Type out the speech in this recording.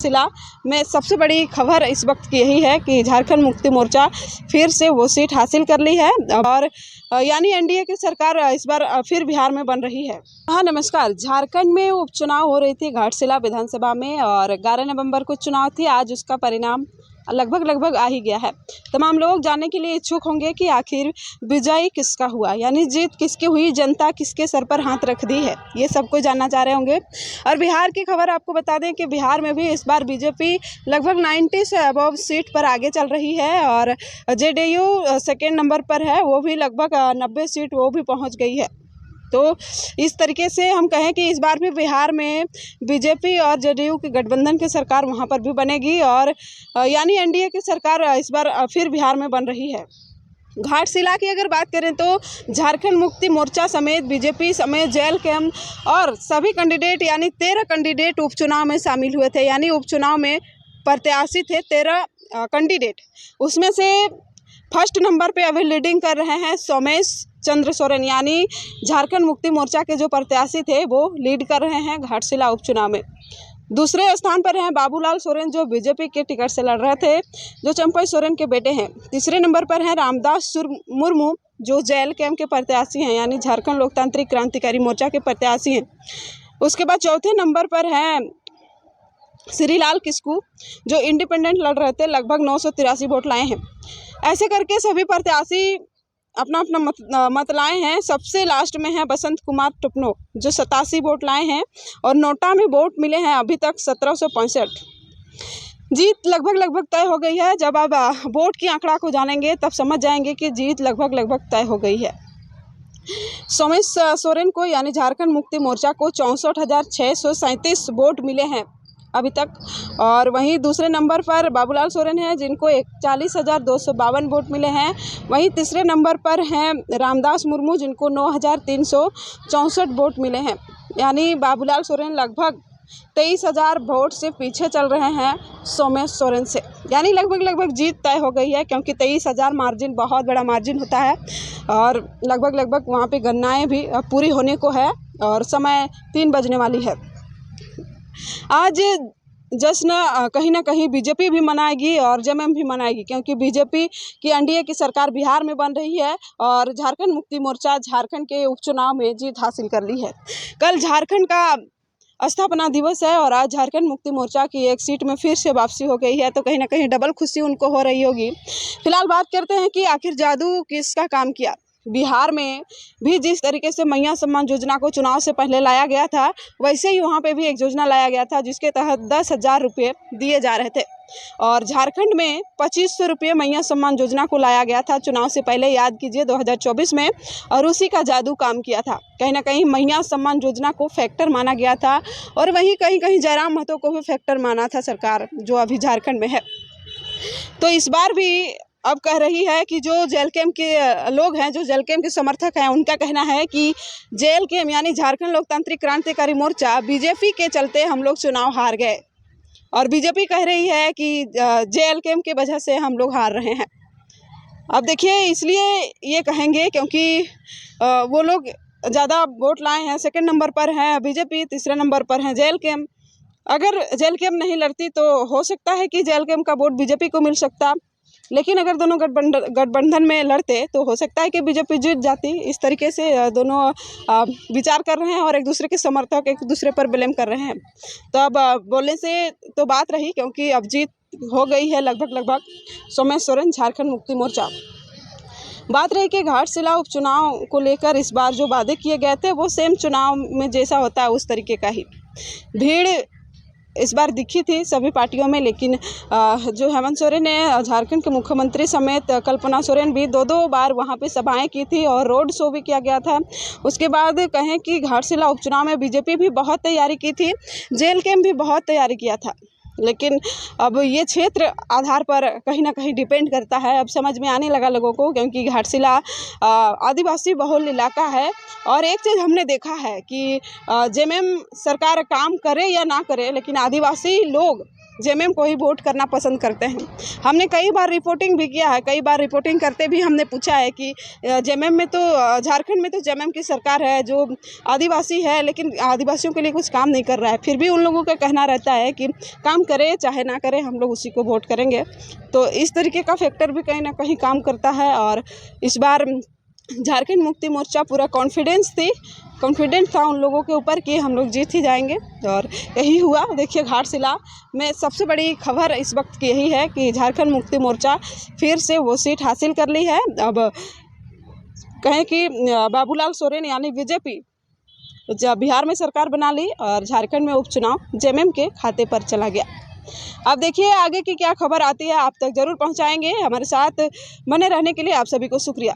जिला में सबसे बड़ी खबर इस वक्त की यही है कि झारखंड मुक्ति मोर्चा फिर से वो सीट हासिल कर ली है और यानी एनडीए की सरकार इस बार फिर बिहार में बन रही है। हाँ नमस्कार। झारखंड में उपचुनाव हो रही थी घाटशिला विधानसभा में और 11 नवंबर को चुनाव थी। आज उसका परिणाम लगभग आ ही गया है। तमाम लोग जानने के लिए इच्छुक होंगे कि आखिर विजयी किसका हुआ, यानी जीत किसकी हुई, जनता किसके सर पर हाथ रख दी है, ये सब कोई जानना चाह रहे होंगे। और बिहार की खबर आपको बता दें कि बिहार में भी इस बार बीजेपी लगभग 90 से अबव सीट पर आगे चल रही है और जेडीयू सेकेंड नंबर पर है, वो भी लगभग 90 सीट वो भी पहुंच गई है। तो इस तरीके से हम कहें कि इस बार भी बिहार में बीजेपी और जेडीयू की गठबंधन की सरकार वहां पर भी बनेगी और यानी एनडीए की सरकार इस बार फिर बिहार में बन रही है। घाटशिला की अगर बात करें तो झारखंड मुक्ति मोर्चा समेत बीजेपी समेत जेएलकेएम और सभी कैंडिडेट यानी 13 कैंडिडेट उपचुनाव में शामिल हुए थे। यानी उपचुनाव में प्रत्याशी थे 13 कैंडिडेट। उसमें से फर्स्ट नंबर पे अभी लीडिंग कर रहे हैं सोमेश चंद्र सोरेन, यानी झारखंड मुक्ति मोर्चा के जो प्रत्याशी थे वो लीड कर रहे हैं घाटशिला उपचुनाव में। दूसरे स्थान पर हैं बाबूलाल सोरेन जो बीजेपी के टिकट से लड़ रहे थे, जो चंपई सोरेन के बेटे हैं। तीसरे नंबर पर हैं रामदास मुर्मू जो जेएलकेएम के प्रत्याशी हैं, यानी झारखंड लोकतांत्रिक क्रांतिकारी मोर्चा के प्रत्याशी हैं। उसके बाद चौथे नंबर पर हैं श्रीलाल किस्कू जो इंडिपेंडेंट लड़ रहे थे, लगभग 983 वोट लाए हैं। ऐसे करके सभी प्रत्याशी अपना अपना मत लाए हैं। सबसे लास्ट में है बसंत कुमार टुपनो जो 87 वोट लाए हैं और नोटा में वोट मिले हैं अभी तक 1765। जीत लगभग तय हो गई है। जब आप वोट की आंकड़ा को जानेंगे तब समझ जाएंगे कि जीत लगभग तय हो गई है। सोमेश सोरेन को यानी झारखंड मुक्ति मोर्चा को 64,637 वोट मिले हैं अभी तक और वहीं दूसरे नंबर पर बाबूलाल सोरेन हैं जिनको 41,252 वोट मिले हैं। वहीं तीसरे नंबर पर हैं रामदास मुर्मू जिनको 9,364 वोट मिले हैं। यानी बाबूलाल सोरेन लगभग 23,000 वोट से पीछे चल रहे हैं सोमेश सोरेन से। यानी लगभग जीत तय हो गई है क्योंकि 23,000 मार्जिन बहुत बड़ा मार्जिन होता है और लगभग वहाँ पे गणनाएँ भी पूरी होने को है और समय 3 बजने वाली है। आज जश्न कहीं ना कहीं बीजेपी भी मनाएगी और जेएमएम भी मनाएगी क्योंकि बीजेपी की एनडीए की सरकार बिहार में बन रही है और झारखंड मुक्ति मोर्चा झारखंड के उपचुनाव में जीत हासिल कर ली है। कल झारखंड का स्थापना दिवस है और आज झारखंड मुक्ति मोर्चा की एक सीट में फिर से वापसी हो गई है, तो कहीं ना कहीं डबल खुशी उनको हो रही होगी। फिलहाल बात करते हैं कि आखिर जादू किसका काम किया। बिहार में भी जिस तरीके से मैया सम्मान योजना को चुनाव से पहले लाया गया था, वैसे ही वहाँ पे भी एक योजना लाया गया था जिसके तहत 10,000 रुपये दिए जा रहे थे और झारखंड में 2,500 रुपये मैया सम्मान योजना को लाया गया था चुनाव से पहले, याद कीजिए 2024 में, और उसी का जादू काम किया था। कहीं ना कहीं मैया सम्मान योजना को फैक्टर माना गया था और वहीं कहीं जयराम महतो को भी फैक्टर माना था सरकार जो अभी झारखंड में है। तो इस बार भी अब कह रही है कि जो जेएलकेएम के लोग हैं, जो जेएलकेएम के समर्थक हैं, उनका कहना है कि जेएलकेएम यानी झारखंड लोकतांत्रिक क्रांतिकारी मोर्चा बीजेपी के चलते हम लोग चुनाव हार गए और बीजेपी कह रही है कि जेएलकेएम की वजह से हम लोग हार रहे हैं। अब देखिए, इसलिए ये कहेंगे क्योंकि वो लोग ज़्यादा वोट लाए हैं। सेकंड नंबर पर है बीजेपी, तीसरे नंबर पर है जेएलकेएम। अगर जेएलकेएम नहीं लड़ती तो हो सकता है कि जेएलकेएम का वोट बीजेपी को मिल सकता, लेकिन अगर दोनों गठबंधन में लड़ते तो हो सकता है कि बीजेपी जीत जाती। इस तरीके से दोनों विचार कर रहे हैं और एक दूसरे के समर्थक एक दूसरे पर ब्लेम कर रहे हैं। तो अब बोलने से तो बात रही क्योंकि अब जीत हो गई है लगभग सोमेश सोरेन झारखंड मुक्ति मोर्चा। बात रही कि घाटशिला उपचुनाव को लेकर इस बार जो वादे किए गए थे वो सेम चुनाव में जैसा होता है उस तरीके का ही भीड़ इस बार दिखी थी सभी पार्टियों में, लेकिन जो हेमंत सोरेन ने झारखंड के मुख्यमंत्री समेत कल्पना सोरेन भी 2 बार वहां पे सभाएं की थी और रोड शो भी किया गया था। उसके बाद कहें कि घाटशिला उपचुनाव में बीजेपी भी बहुत तैयारी की थी, जेएलकेएम भी बहुत तैयारी किया था, लेकिन अब ये क्षेत्र आधार पर कहीं ना कहीं डिपेंड करता है। अब समझ में आने लगा लोगों को क्योंकि घाटशिला आदिवासी बहुल इलाका है और एक चीज़ हमने देखा है कि जेएमएम सरकार काम करे या ना करे, लेकिन आदिवासी लोग जेएमएम को ही वोट करना पसंद करते हैं। हमने कई बार रिपोर्टिंग भी किया है, कई बार रिपोर्टिंग करते भी हमने पूछा है कि जेएमएम में तो झारखंड में तो जेएमएम की सरकार है जो आदिवासी है, लेकिन आदिवासियों के लिए कुछ काम नहीं कर रहा है। फिर भी उन लोगों का कहना रहता है कि काम करे चाहे ना करे हम लोग उसी को वोट करेंगे। तो इस तरीके का फैक्टर भी कहीं ना कहीं काम करता है। और इस बार झारखंड मुक्ति मोर्चा पूरा कॉन्फिडेंट था उन लोगों के ऊपर कि हम लोग जीत ही जाएंगे, और यही हुआ। देखिए घाटशिला में सबसे बड़ी खबर इस वक्त की यही है कि झारखंड मुक्ति मोर्चा फिर से वो सीट हासिल कर ली है। अब कहें कि बाबूलाल सोरेन यानी बीजेपी जब बिहार में सरकार बना ली और झारखंड में उपचुनाव जेएमएम के खाते पर चला गया। अब देखिए आगे की क्या खबर आती है, आप तक जरूर पहुंचाएंगे। हमारे साथ बने रहने के लिए आप सभी को शुक्रिया।